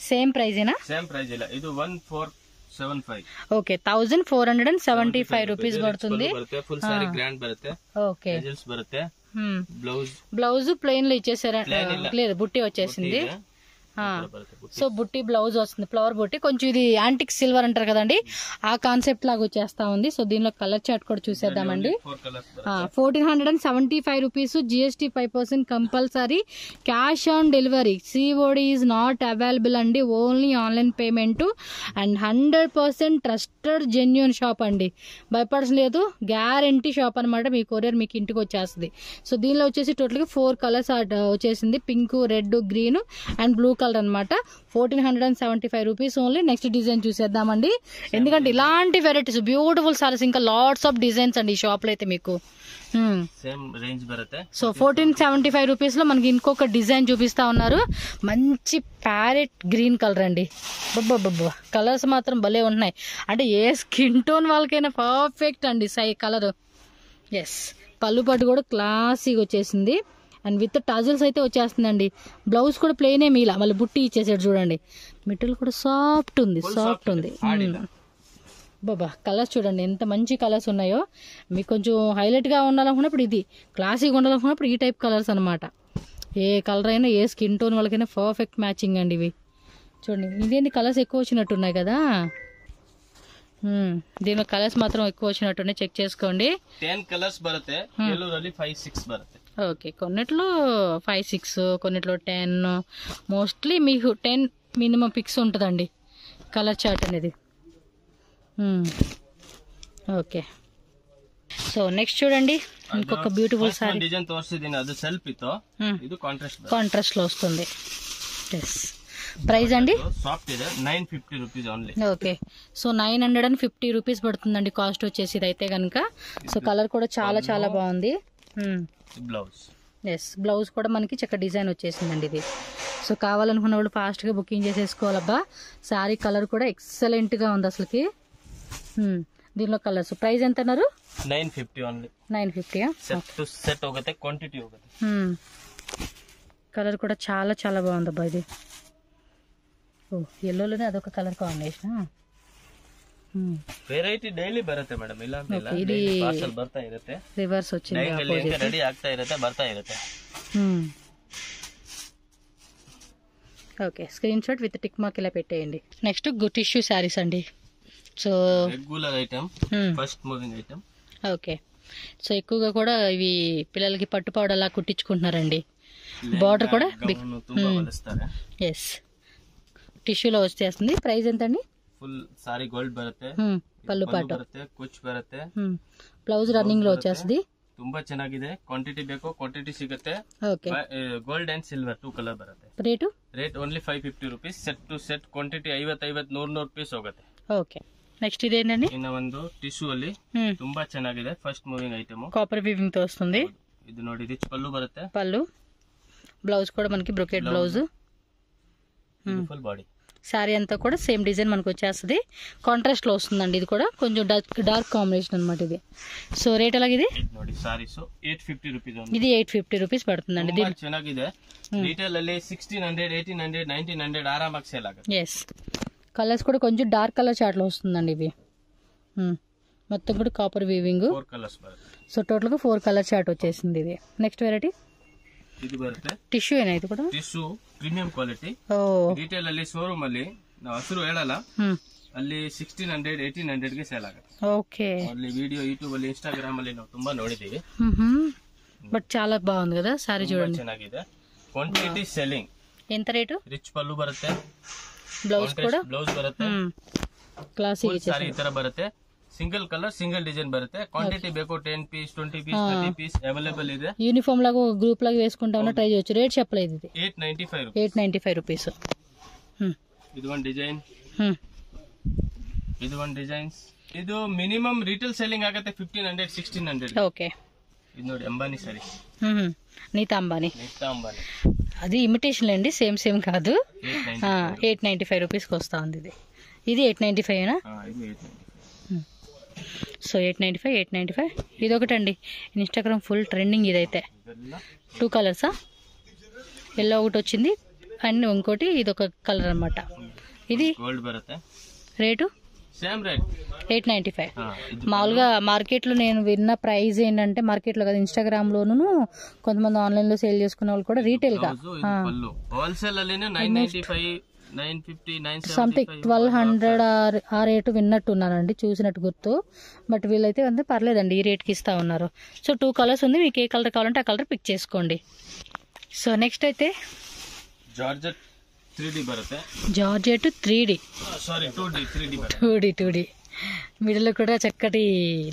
సేమ్ ప్రైజేనా సేమ్ ప్రైజ్ ఇలా ఇది 14 475 ఓకే 1475 రూపీస్ పడుతుంది. ಬರುತ್ತೆ ಫುಲ್ ಸಾರಿ ಗ್ರ್ಯಾಂಡ್ ಬರುತ್ತೆ. ఓకే ಟೆಜಲ್ಸ್ ಬರುತ್ತೆ. బ్లౌజ్ ప్లెయిన్ లో ఇచ్చేసారా? లేదు బుట్టి వచ్చేసింది. సో బుట్టి బ్లౌజ్ వస్తుంది, ఫ్లవర్ బుట్టి. కొంచెం ఇది యాంటిక్ సిల్వర్ అంటారు కదండి, ఆ కాన్సెప్ట్ లాగా వచ్చేస్తా ఉంది. సో దీనిలో కలర్ చార్ట్ కూడా చూసేద్దామండి. 1475 rupees, GST 5% compulsory, cash on delivery, COD is not available అండి, only online payment. And 100% trusted genuine shop అండి, భయపడాల్సిన లేదు, గ్యారంటీ షాప్ అనమాట. మీ కొరియర్ మీకు ఇంటికి వచ్చేస్తుంది. సో దీనిలో వచ్చేసి టోటల్గా 4 కలర్స్ వచ్చేసింది, pink, red, green and blue colour అనమాట. 1475 రూపీస్ ఓన్లీ. నెక్స్ట్ డిజైన్ చూసేద్దామండి, ఎందుకంటే ఇలాంటి వెరైటీస్ బ్యూటిఫుల్ సారీస్ ఇంకా లాట్స్ ఆఫ్ డిజైన్స్ అండి ఈ షాప్ లో అయితే మీకు. సేమ్ రేంజ్ బರುತ್ತೆ. సో 1475 రూపీస్ లో మనకి ఇంకొక డిజైన్ చూపిస్తా ఉన్నారు, మంచి ప్యారెట్ గ్రీన్ కలర్ అండి. బొబ్బ కలర్స్ మాత్రం భలే ఉన్నాయి, అంటే ఏ స్కిన్ టోన్ వాళ్ళకైనా పర్ఫెక్ట్ అండి కలర్. ఎస్, పళ్ళు పట్టు కూడా క్లాసీగా వచ్చేసింది అండ్ విత్ టజల్స్ అయితే వచ్చేస్తుందండి. బ్లౌజ్ కూడా ప్లెయిన్ ఏమి ఇలా మళ్ళీ బుట్టి ఇచ్చేసాడు చూడండి, మెటీరియల్ కూడా సాఫ్ట్ ఉంది. బాబా కలర్స్ చూడండి ఎంత మంచి కలర్స్ ఉన్నాయో. మీకు కొంచెం హైలైట్గా ఉండాలనుకున్నప్పుడు ఇది, క్లాసీగా ఉండాలనుకున్నప్పుడు ఈ టైప్ కలర్స్ అనమాట. ఏ కలర్ అయినా ఏ స్కిన్ టోన్ వాళ్ళకైనా పర్ఫెక్ట్ మ్యాచింగ్ అండి ఇవి. చూడండి ఇదేంటి కలర్స్ ఎక్కువ వచ్చినట్టున్నాయి కదా, దీనిలో కలర్స్ మాత్రం ఎక్కువ వచ్చినట్టున్నాయి, చెక్ చేసుకోండి. 10 కలర్స్ బರುತ್ತೆ, 5-6 బರುತ್ತೆ. ఓకే, కొన్నిట్లో 5-6, కొన్నిట్లో 10, మోస్ట్లీ మీకు 10 మినిమం పిక్స్ ఉంటుందండి కలర్ చార్ట్ అనేది. ఓకే, సో నెక్స్ట్ చూడండి ఇంకొక బ్యూటిఫుల్ సారీ డిజైన్ తోరిಸಿದೀನಿ, ಅದು ಸೆಲ್ಫ್ ಇತ್ತು, ಇದು కాంట్రాస్ట్ లో వస్తుంది. ఎస్, ప్రైస్ అండి సాఫ్ట్ ಇದೆ 950 rupees only. Okay, so 950 rupees పడుతుందండి కాస్ట్ వచ్చేసి ఇదైతే కనుక. సో కలర్ కూడా చాలా చాలా బాగుంది. బ్లౌజ్, ఎస్, బ్లౌజ్ కూడా మనకి చక్కగా డిజైన్ వచ్చేసిందండి ఇది. సో కావాలనుకున్న వాళ్ళు ఫాస్ట్గా బుకింగ్ చేసేసుకోవాలబ్బా. శారీ కలర్ కూడా ఎక్సలెంట్గా ఉంది అసలుకి. దీనిలో కలర్స్ ప్రైస్ ఎంత అన్నారు? 950 ఓన్లీ. 950 సెట్ ಹೋಗುತ್ತೆ, క్వాంటిటీ ಹೋಗುತ್ತೆ. కలర్ కూడా చాలా చాలా బాగుందబ్బా ఇది. ఓ ఎల్లోలోనే అదొక కలర్ కాంబినేషన్. ವೆರೈಟಿ ಡೈಲಿ ಬರುತ್ತೆ ಮೇಡಮ್, ಇಲ್ಲ ಅಂತಿಲ್ಲ, ఇది ಪಾರ್ಸಲ್ ಬರ್ತಾ ಇರುತ್ತೆ, ರಿವರ್ಸ್ వచ్చింది, ರೆಡಿ ಆಗ್ತಾ ಇರುತ್ತೆ, ಬರ್ತಾ ಇರುತ್ತೆ. Okay, screen shot with tick mark ఇలా పెట్టేయండి. నెక్స్ట్ టిష్యూ శారీస్ అండి. So regular item, first moving item. Okay, so ఎక్కువగా కూడా ఇవి పిల్లలకి పట్టుపాడు అలా కుట్టించుకుంటున్నారండి. బార్డర్ కూడా ఎస్ టిష్యూలో వచ్చేస్తుంది. ప్రైస్ ఎంత అండి? ఫుల్ సారీ గోల్డ్ బರುತ್ತೆ, పళ్ళు పాటు ಬರುತ್ತೆ, ಕುಚ್ ಬರುತ್ತೆ, ಬ್ಲೌಸ್ ರನ್ನಿಂಗ್ లో వచ్చేస్తుంది. ತುಂಬಾ ಚೆನ್ನಾಗಿದೆ, ಕ್ವಾಂಟಿಟಿ ಬೇಕು ಕ್ವಾಂಟಿಟಿ ಸಿಗುತ್ತೆ. Okay, gold and silver 2 colour ಬರುತ್ತೆ. Rate only 550 rupees. Set to set quantity 50-100 piece ಹೋಗುತ್ತೆ. ಓಕೆ, నెక్స్ట్ ఇదేంటండి? ఇన్న ಒಂದು ಟಿಶ್ಯೂ ಅಲ್ಲಿ ತುಂಬಾ ಚೆನ್ನಾಗಿದೆ, first moving item, copper weaving తో వస్తుంది. ఇది ನೋಡಿ రిచ్ పళ్ళు బರುತ್ತೆ, పళ్ళు బ్లౌజ్ కూడా మనకి brocade blouse, full body. Sari అంతా కూడా సేమ్ డిజైన్ మనకు వచ్చేస్తుంది, కాంట్రాస్ట్ లో వస్తుందండి. ఇది కూడా కొంచెం డార్క్ కాంబినేషన్ అనమాట ఇది. సో రేట్ ఎలాగిది? ನೋಡಿ ಸಾರೀಸ್ 850 ರೂಪೀಸ್. ఇది 850 రూపీస్ పడుతుందండి. ತುಂಬಾ ಚೆನ್ನಾಗಿದೆ, ರಿಟೇಲ್ ಅಲ್ಲಿ 1600, 1800, 1900 ಆರಾಮಾಗಿ ಸೇಲ್ ಆಗುತ್ತೆ. ఎస్, కలర్స్ కూడా కొంచెం డార్క్ కలర్ చార్ట్ లో వస్తుందండి ఇవి. మొత్తం కూడా కాపర్ వీవింగ్. 4 కలర్స్ బರುತ್ತೆ. సో టోటల్ గా 4 కలర్ చార్ట్ వచ్చేసింది ఇది. నెక్స్ట్ వెరైటీ ఇది ಬರುತ್ತೆ, ಟಿಶ್ಯೂ ಏನ ಇದು ಕೂಡ? Tissue premium quality. ರಿಟೇಲ್ ಅಲ್ಲಿ ಶೋರೂಮ್ ಅಲ್ಲಿ ನಾವು ಹಸಿರು ಹೇಳಲ್ಲ, ಅಲ್ಲಿ 1600, 1800 ಗೆ ಸೇಲ್ ಆಗುತ್ತೆ. ఓకే, ಅಲ್ಲಿ ವಿಡಿಯೋ ಯೂಟ್ಯೂಬ್ ಅಲ್ಲಿ ಇನ್ಸ್ಟಾಗ್ರಾಮ್ ಅಲ್ಲಿ ನಾವು ತುಂಬಾ ನೋಡಿದೀವಿ. బట్ చాలా బాగుంది కదా సారీ, చూడండి ಚೆನ್ನಾಗಿದೆ. Quantity selling. ఎంత రేటు? ರಿಚ್ ಪಲ್ಲು ಬರುತ್ತೆ, బ్లౌజ్ కూడా ಬ್ಲೌಸ್ ಬರುತ್ತೆ, క్లాసీ ಸಾರಿ ಈ ತರ ಬರುತ್ತೆ. ಸಿಂಗಲ್ ಕಲರ್ ಸಿಂಗಲ್ ಡಿಸೈನ್ ಬರುತ್ತೆ. ಕ್ವಾಂಟಿಟಿ ಬೇಕು 10 ಪೀಸ್ 20 ಪೀಸ್ 30 పీస్ అవైలబుల్ ಇದೆ. యూనిఫామ్ లాగా ఒక గ్రూప్ లాగా వేసుకుంటా ఉన్నా ట్రై చేయొచ్చు. రేట్ చెప్పలేదు ఇది. 895 రూపీస్. ಇದು ಒಂದು ಡಿಸೈನ್, ಇದು ಒಂದು ಡಿಸೈನ್ಸ್. ಇದು ಮಿನಿಮಮ್ ರಿಟೇಲ್ ಸೆಲ್ಲಿಂಗ್ ಆಗುತ್ತೆ 1500, 1600. ఓకే, ఇది ನೋಡಿ అంబానీ సారీ, నీతా అంబానీ. అది ఇమిటేషన్ అండి, సేమ్ కాదు. 895 రూపీస్కి వస్తా ఉంది ఇది. ఇది 895 ఏనా? సో 895. ఇది ఒకటండి ఇన్స్టాగ్రామ్ ఫుల్ ట్రెండింగ్ ఇదైతే. 2 కలర్సా? ఎల్లో ఒకటి వచ్చింది అండ్ ఇంకోటి ఇది ఒక కలర్ అనమాట. ఇది గోల్డ్ బರುತ್ತೆ. Rate same rate 895. మామూలుగా మార్కెట్లో నేను విన్న ప్రైస్ ఏంటంటే, మార్కెట్లో కదా ఇన్స్టాగ్రామ్ లోను కొంతమంది ఆన్లైన్ లో సేల్ చేసుకునే వాళ్ళు కూడా రీటైల్ గా హోల్సేల్ ಅಲ್ಲಿ 995 950 970 సంథింగ్ 1200 ఆ రేటు విన్నట్టున్నానండి, చూసినట్టు గుర్తు. బట్ వీళ్ళైతే అంతే పర్లేదండి, ఈ రేట్కి ఇస్తా ఉన్నారు. సో 2 కలర్స్ ఉంది, మీకు ఏ కలర్ కావాలంటే ఆ కలర్ పిక్ చేసుకోండి. సో నెక్స్ట్ అయితే జార్జెట్ 3D బರುತ್ತೆ. Georgette 3D sari 2D 2D middle కూడా చక్కటి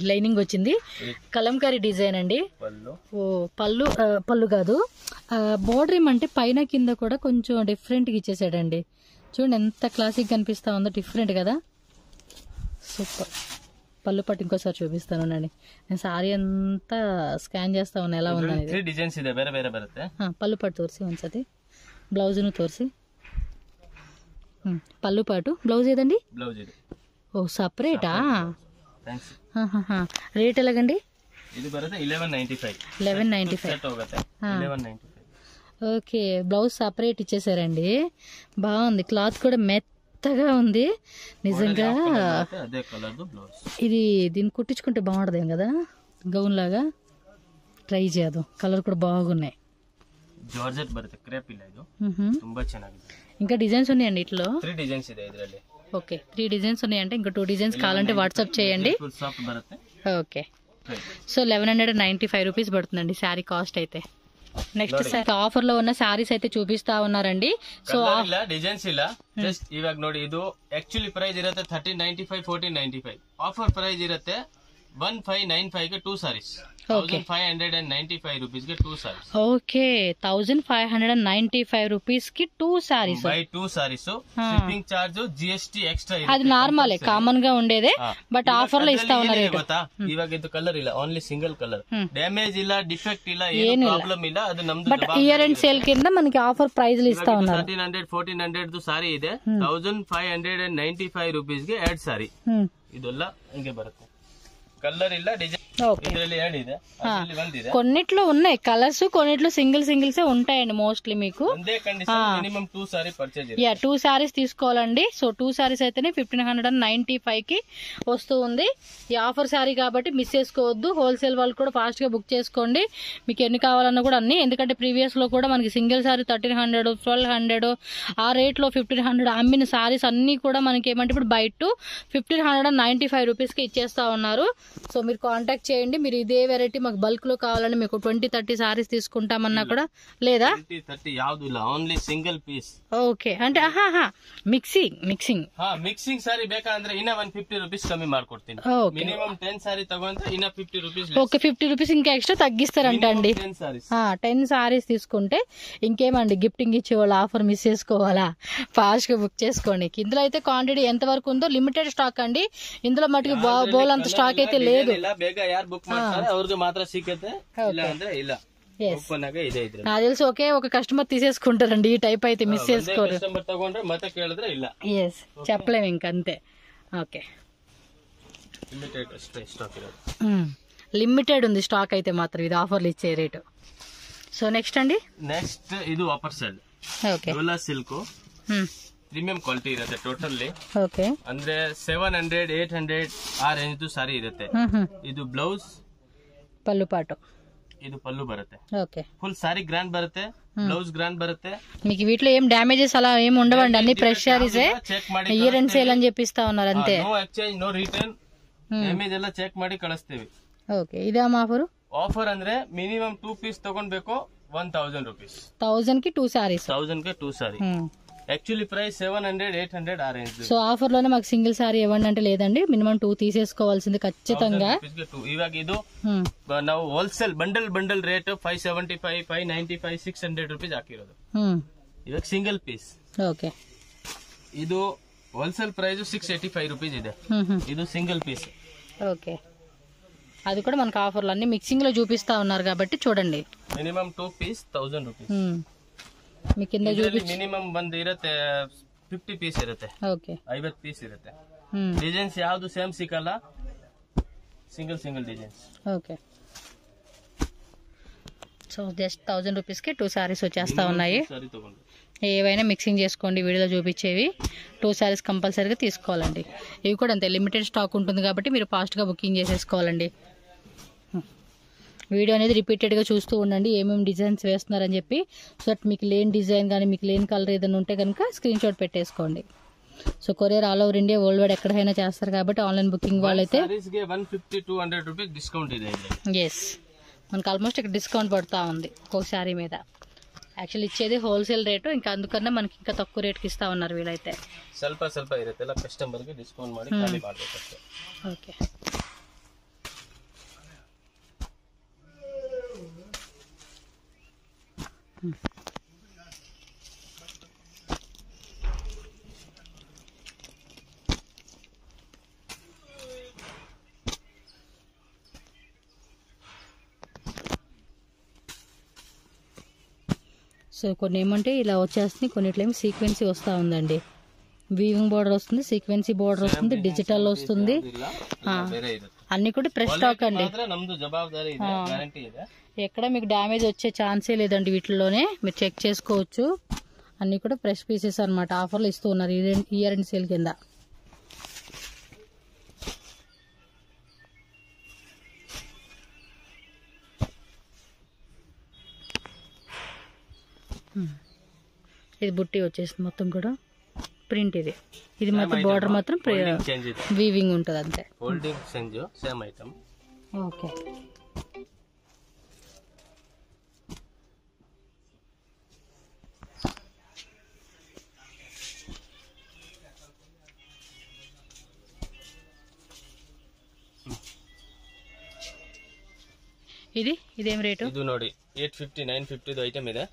లైనింగ్ వచ్చింది. కలంకారీ డిజైన్ అండి. ఓ పళ్ళు కాదు, బోర్డర్ ఏమంటే పైన కింద కూడా కొంచెం డిఫరెంట్గా ఇచ్చేసాడండి. చూడండి ఎంత క్లాసిక్ కనిపిస్తా ఉందో, డిఫరెంట్ కదా, సూపర్. పళ్ళు పట్టు ఇంకోసారి చూపిస్తాను అండి, నేను సారీ అంతా స్కాన్ చేస్తా ఉన్నా ఎలా ఉందని. పళ్ళు పట్టు తోరిసి ఉంచది, బ్లౌజ్ను తోరిసి. పళ్ళు పాటు బ్లౌజ్ ఏదండి? ఓ సపరేటా? రేట్ ఎలాగండి? ఇది బರುತ್ತೆ 1195. ఓకే, బ్లౌజ్ సపరేట్ ఇచ్చేసారండి. బాగుంది, క్లాత్ కూడా మెత్తగా ఉంది నిజంగా. ఇది దీన్ని కుట్టించుకుంటే బాగుంటుంది కదా, గౌన్ లాగా. ట్రై చేద్దాం, కలర్ కూడా బాగున్నాయి. ಜಾರ್ಜೆಟ್ ಬರುತ್ತೆ, ಕ್ರೇಪ್ ಇಲ್ಲ ಇದು, ತುಂಬಾ ಚೆನ್ನಾಗಿದೆ. ఇంకా డిజైన్స్ ఉన్నాయండి ఇట్లో? 3 డిజైన్స్ ಇದೆ ಇದರಲ್ಲಿ. ఓకే, 3 డిజైన్స్ ఉన్నాయంటే ఇంకా 2 డిజైన్స్ కావాలంటే వాట్సాప్ చేయండి. ఫుల్ సాఫ్ట్ బರುತ್ತೆ. ఓకే, సో 1195 రూపీస్ పడుతుందండి శారీ కాస్ట్ అయితే. నెక్స్ట్ ఆఫర్ లో ఉన్న శారీస్ అయితే చూపిస్తా ఉన్నారండి. సో ಇಲ್ಲ ಡಿಸೈನ್ಸ್ ಇಲ್ಲ, ಜಸ್ಟ್ ಇವಾಗ ನೋಡಿ, ಇದು ಆಕ್ಚುಲಿ ಪ್ರೈಸ್ ಇರುತ್ತೆ 1395 1495. ಆಫರ್ ಪ್ರೈಸ್ ಇರುತ್ತೆ 1595 ಗೆ 2 sarees. 1595 rupees ಗೆ 2 sarees. ఓకే, 1595 రూపీస్ కి 2 sarees. By 2 sarees, shipping charge GST extra. అది నార్మల్ కామన్ గా ఉండేదే, బట్ ఆఫర్ లో ఇస్తా ఉన్నారు. ಗೊತ್ತಾ, ಇವಾಗ ಇದು ಕಲರ್ ಇಲ್ಲ, ಓನ್ಲಿ ಸಿಂಗಲ್ ಕಲರ್, ಡ್ಯಾಮೇಜ್ ಇಲ್ಲ, ಡಿಫೆಕ್ಟ್ ಇಲ್ಲ, ಏನು ಪ್ರಾಬ್ಲಮ್ ಇಲ್ಲ. ಅದು ನಮ್ದು బట్ ఇయర్ అండ్ సేల్ కింద మనకి ఆఫర్ ప్రైస్ ఇస్తా ఉన్నారు. 1300 1400 ಸಾರಿ ಇದೆ, 1595 rupees ಗೆ 2 ಸಾರಿ. ಇದೆಲ್ಲ ಹಿಂಗೆ ಬರುತ್ತೆ. ಕಲರ್ ಇಲ್ಲ, ಡಿಸೈನ್ ಇದರಲ್ಲಿ ಏನಿದೆ ಅದರಲ್ಲಿ ಒಂದಿದೆ. కొన్నిట్లో ఉన్నాయి కలర్స్, కొన్నిట్లో సింగిల్స్ ఉంటాయండి మోస్ట్లీ. మీకు ಒಂದೇ condition, minimum 2 sorry purchase. 2 saris తీసుకోవాలండి. సో 2 సారీస్ అయితేనే 1595 కి వస్తూ ఉంది. ఈ ఆఫర్ సారీ కాబట్టి మిస్ చేసుకోవద్దు. హోల్సేల్ వాళ్ళు కూడా ఫాస్ట్ గా బుక్ చేసుకోండి, మీకు ఎన్ని కావాలన్నా కూడా అన్ని. ఎందుకంటే ప్రీవియస్ లో కూడా మనకి సింగిల్ సారీ 1300 1200 ఆ రేట్ లో 1500 అమ్మిన సారీస్ అన్ని కూడా మనకి ఏమంటే ఇప్పుడు బై 2 1595 రూపీస్ కి ఇచ్చేస్తా ఉన్నారు. సో మీరు కాంటాక్ట్ చేయండి. మీరు ఇదే వెరైటీ మాకు బల్క్ లో కావాలంటే మీకు 20-30 సారీస్ తీసుకుంటామన్నా కూడా లేదా? 20-30 ಯಾವುದು ಇಲ್ಲ, ఓన్లీ సింగిల్ పీస్. ఓకే, అంటే ಮಿಕ್ಸಿಂಗ್ ಸಾರಿ ಬೇಕಂದ್ರೆ ಇನ್ನ 150 ರೂಪೀಸ್ ಕಮ್ಮಿ ಮಾಡ್ಕೊಡ್ತೀನಿ. ಮಿನಿಮಮ್ 10 ಸಾರಿ ತಗೊಂಡ್ರೆ ಇನ್ನ 50 ರೂಪೀಸ್. ఓకే, 50 రూపీస్ ఇంకా ఎక్స్ట్రా తగ్గిస్తారంట అండి. 10 సారీస్ తీసుకుంటే ఇంకేమండి, గిఫ్టింగ్ ఇచ్చేవాళ్ళు ఆఫర్ మిస్ చేసుకోవాలా? ఫాస్ట్ గా బుక్ చేసుకోండి. ఇందులో అయితే క్వాంటిటీ ఎంత వరకు ఉందో లిమిటెడ్ స్టాక్ అండి. ఇందులో మటుకు బోల్ అంత స్టాక్ అయితే లేదు. ಬೇಗ ಯಾರು ಬುಕ್ ಮಾಡ್ತಾರೆ ಅವ್ರಿಗೆ ಮಾತ್ರ ಸಿಕ್ಕತ್ತೆ, ಇಲ್ಲ ಅಂದ್ರೆ ಇಲ್ಲ. నాకు తెలిసి ఒకే ఒక కస్టమర్ తీసేసుకుంటారండి ఈ టైప్ అయితే, మిస్ చేసుకోరు. కస్టమర్ తಗೊಂಡ್ರೆ ಮತ್ತೆ ಕೇಳಿದ್ರೆ ಇಲ್ಲ. ఎస్, చెప్పలేము ఇంకంతే. ఓకే, లిమిటెడ్ ఉంది స్టాక్ అయితే మాత్రం, ఇది ఆఫర్లు ఇచ్చే రేటు. సో నెక్స్ట్ అండి, నెక్స్ట్ ಇದು Whopper cell. Okay, Dhola silk premium quality ಇರುತ್ತೆ ಟೋಟಲಿ. ఓకే, ಅಂದ್ರೆ 700 800 ಆ ರೇಂಜ್ ಸಾರಿ ಇರುತ್ತೆ. ಇದು ಬ್ಲೌಸ್, పళ్ళు పాటు, ಇದು ಪಲ್ಲು ಬರುತ್ತೆ. ఓకే, ఫుల్ సారీ గ్రాండ్ బರುತ್ತೆ, బ్లౌజ్ గ్రాండ్ బರುತ್ತೆ. మీకు వీటిలో ఏం డ్యామేజెస్ అలా ఏమి ఉండవండి, అన్ని ఫ్రెష్ సారీసే. ఇయర్ అండ్ సేల్ అని చెప్పిస్తా ఉన్నారు అంతే. No exchange, no return, damage ಎಲ್ಲ ಚೆಕ್ ಮಾಡಿ ಕಳಿಸ್ತೀವಿ. ఓకే, ఇదే ఆఫర్. ಆಫರ್ ಅಂದ್ರೆ ಮಿನಿಮಮ್ 2 ಪೀಸ್ ತಗೊಂಡ್ಬೇಕು 1000 ರೂಪೀಸ್. 1000 కి 2 సారీస్. 1000 కి 2 సారీ. యాక్చువల్లీ ప్రైస్ 700 800 ఆ రేంజ్. సో ఆఫర్ లోనే మాకు సింగిల్ సారీ ఇవ్వండి అంటే లేదండి, మినిమం 2 తీసేసుకోవాల్సింది ఖచ్చితంగా. ఇವಾಗ ಇದು ನಾವು ಹೋಲ್ಸೇಲ್ ಬಂಡಲ್ ರೇಟ್ 575 595 600 ರೂಪೀಸ್ ಹಾಕಿರೋದು. ಇವಾಗ ಸಿಂಗಲ್ ಪೀಸ್. ಓಕೆ, ಇದು ಹೋಲ್ಸೇಲ್ ಪ್ರೈಸ್ 685 ರೂಪೀಸ್ ಇದೆ. ಇದು సింగిల్ పీస్. ఓకే, అది కూడా మనకు ఆఫర్లు అన్ని మిక్సింగ్ లో చూపిస్తా ఉన్నారు కాబట్టి చూడండి. Minimum 2 piece 1000 rupees. మీ కింద చూపించి ಮಿನಿಮಮ್ ಬಂದು ಇರುತ್ತೆ 50 ಪೀಸ್ ಇರುತ್ತೆ. ఓకే, 50 ಪೀಸ್ ಇರುತ್ತೆ. ಡಿಸೈನ್ಸ್ ಯಾವುದು ಸೇಮ್ ಸಿಕ್ಕಲ್ಲ, single designs. Okay, so just 1000 rupees కి 2 సారీస్ వచ్చేస్తా ఉన్నాయి. ఏవైనా మిక్సింగ్ చేసుకోండి. వీడియోలో చూపించేవి 2 శారీస్ కంపల్సరీగా తీసుకోవాలండి. ఇవి కూడా అంతే లిమిటెడ్ స్టాక్ ఉంటుంది కాబట్టి మీరు ఫాస్ట్గా బుకింగ్ చేసేసుకోవాలండి. వీడియో అనేది రిపీటెడ్గా చూస్తూ ఉండండి ఏమేమి డిజైన్స్ వేస్తున్నారని చెప్పి. సో దట్ మీకు లేని డిజైన్ కానీ మీకు లేని కలర్ ఏదైనా ఉంటే కనుక స్క్రీన్ షాట్ పెట్టేసుకోండి. So courier all over India world wide ఎక్కడైనా చేస్తారు కాబట్టి ఆన్లైన్ బుకింగ్ వాళ్ళైతే 150-200 రూపీస్ డిస్కౌంట్ ಇದೆ. ఎస్ మనకు ఆల్మోస్ట్ ఇక్కడ డిస్కౌంట్ పడుతూ ఉంది ఒక్కొక్క శారీ మీద. యాక్చువల్లీ ఇచ్చేది హోల్సేల్ రేటు, ఇంకా అందుకన్నా మనకి ఇంకా తక్కువ రేట్కి ఇస్తా ఉన్నారు వీళ్ళైతే. ಸ್ವಲ್ಪ ಇರುತ್ತೆ ಕಸ್ಟಮರ್ಗೆ ಡಿಸ್ಕೌಂಟ್ ಮಾಡಿ ಖಾಲಿ ಮಾಡಬೇಕಷ್ಟೇ. ఓకే సో కొన్ని ఏమంటే ఇలా వచ్చేస్తుంది, కొన్నిట్లేమో సీక్వెన్సీ వస్తూ ఉందండి. వీవింగ్ బార్డర్ వస్తుంది, సీక్వెన్సీ బార్డర్ వస్తుంది, డిజిటల్ వస్తుంది. అన్ని కూడా ఫ్రెష్ స్టాక్ అండి. ఎక్కడ మీకు డ్యామేజ్ వచ్చే ఛాన్సే లేదండి వీటిలోనే, మీరు చెక్ చేసుకోవచ్చు. అన్ని కూడా ఫ్రెష్ పీసెస్ అనమాట. ఆఫర్లు ఇస్తూ ఉన్నారు ఇయర్ అండ్ సేల్ కింద. ఇది బుట్టి వచ్చేసింది మొత్తం కూడా ప్రింట్. ఇది మాత్రం బార్డర్ మాత్రం వీవింగ్ ఉంటుంది అంతే. ఓకే ఇదేం రేటు? ಇದು ನೋಡಿ 850 950 ಐಟಮ್ ಇದೆ.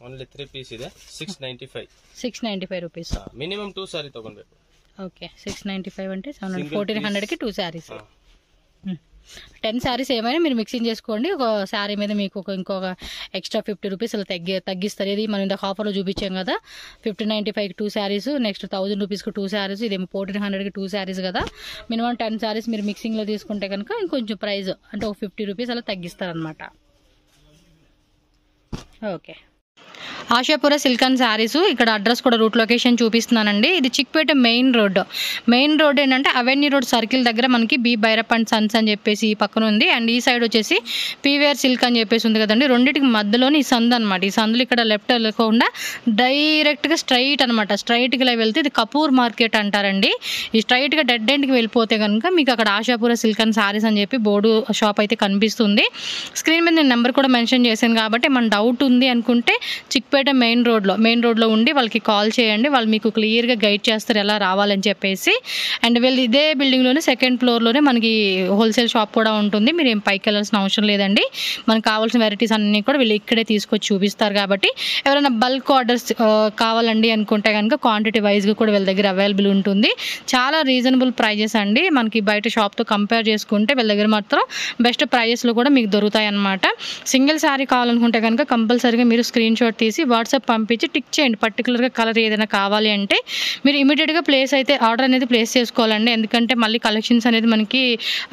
ಓನ್ಲಿ 3 ಪೀಸ್ ಇದೆ. 695 రూపీస్. మినిమం 2 సారీ తಗೊಳ್ಬೇಕು. ఓకే 695 అంటే 1400 కి 2 సారీస్. 10 శారీస్ ఏమైనా మీరు మిక్సింగ్ చేసుకోండి. ఒక శారీ మీద మీకు ఇంకొక ఎక్స్ట్రా 50 రూపీస్ అలా తగ్గిస్తారు. ఇది మనం ఇందాక ఆఫర్లో చూపించాం కదా 1595కి 2 శారీస్, నెక్స్ట్ 1000 రూపీస్కి 2 శారీస్, ఇదేమో 1400కి 2 శారీస్ కదా. మినిమం 10 శారీస్ మీరు మిక్సింగ్లో తీసుకుంటే కనుక ఇంకొంచెం ప్రైస్ అంటే ఒక 50 రూపీస్ అలా తగ్గిస్తారనమాట. Okay Ashapura silk and saris. ఇక్కడ అడ్రస్ కూడా రూట్ లొకేషన్ చూపిస్తున్నానండి. ఇది చిక్పేట మెయిన్ రోడ్ ఏంటంటే అవెన్యూ రోడ్ సర్కిల్ దగ్గర మనకి బి భైరప్ అండ్ సన్స్ అని చెప్పేసి ఈ పక్కన ఉంది. అండ్ ఈ సైడ్ వచ్చేసి పీవేర్ సిల్క్ అని చెప్పేసి ఉంది కదండి. రెండింటికి మధ్యలోని ఈ సందు అనమాట. ఈ సందులో ఇక్కడ లెఫ్ట్ వెళ్ళకుండా డైరెక్ట్గా స్ట్రైట్ అనమాట. స్ట్రైట్గా ఇలా వెళ్తే ఇది కపూర్ మార్కెట్ అంటారండి. ఈ స్ట్రైట్గా డెడ్ ఎండ్కి వెళ్ళిపోతే కనుక మీకు అక్కడ ఆశాపుర సిల్క్ అండ్ శారీస్ అని చెప్పి బోర్డు షాప్ అయితే కనిపిస్తుంది. స్క్రీన్ మీద నేను నెంబర్ కూడా మెన్షన్ చేశాను కాబట్టి మన డౌట్ ఉంది అనుకుంటే చిక్పేట మెయిన్ రోడ్లో ఉండి వాళ్ళకి కాల్ చేయండి. వాళ్ళు మీకు క్లియర్గా గైడ్ చేస్తారు ఎలా రావాలని చెప్పేసి. అండ్ వీళ్ళు ఇదే బిల్డింగ్లోనే 2nd ఫ్లోర్లోనే మనకి హోల్సేల్ షాప్ కూడా ఉంటుంది. మీరు ఏం పైకి వెళ్ళాల్సిన అవసరం లేదండి. మనకు కావాల్సిన వెరైటీస్ అన్నీ కూడా వీళ్ళు ఇక్కడే తీసుకొచ్చి చూపిస్తారు కాబట్టి ఎవరైనా బల్క్ ఆర్డర్స్ కావాలండి అనుకుంటే కనుక క్వాంటిటీ వైజ్గా కూడా వీళ్ళ దగ్గర అవైలబుల్ ఉంటుంది. చాలా రీజనబుల్ ప్రైజెస్ అండి. మనకి బయట షాప్తో కంపేర్ చేసుకుంటే వీళ్ళ దగ్గర మాత్రం బెస్ట్ ప్రైజెస్లో కూడా మీకు దొరుకుతాయి అన్నమాట. సింగిల్ శారీ కావాలనుకుంటే కనుక కంపల్సరీగా మీరు స్క్రీన్ షాట్ తీసి వాట్సాప్ పంపించి టిక్ చేయండి. పర్టికులర్గా కలర్ ఏదైనా కావాలి అంటే మీరు ఇమీడియట్గా ఆర్డర్ అనేది ప్లేస్ చేసుకోవాలండి. ఎందుకంటే మళ్ళీ కలెక్షన్స్ అనేది మనకి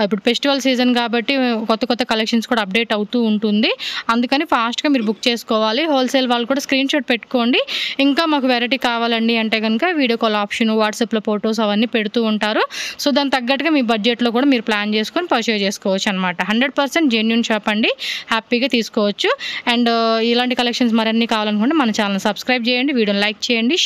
ఇప్పుడు ఫెస్టివల్ సీజన్ కాబట్టి కొత్త కలెక్షన్స్ కూడా అప్డేట్ అవుతూ ఉంటుంది. అందుకని ఫాస్ట్గా మీరు బుక్ చేసుకోవాలి. హోల్సేల్ వాళ్ళు కూడా స్క్రీన్ షాట్ పెట్టుకోండి. ఇంకా మాకు వెరైటీ కావాలండి అంటే కనుక వీడియో కాల్ ఆప్షన్, వాట్సాప్లో ఫొటోస్ అవన్నీ పెడుతూ ఉంటారు. సో దాని తగ్గట్టుగా మీ బడ్జెట్లో కూడా మీరు ప్లాన్ చేసుకొని పర్చేజ్ చేసుకోవచ్చు అనమాట. 100% జెన్యూన్ షాప్ అండి. హ్యాపీగా తీసుకోవచ్చు. అండ్ ఇలాంటి కలెక్షన్స్ మరన్నీ కావాలనుకుంటే మన ఛానల్ సబ్స్క్రైబ్ చేయండి, వీడియోని లైక్ చేయండి,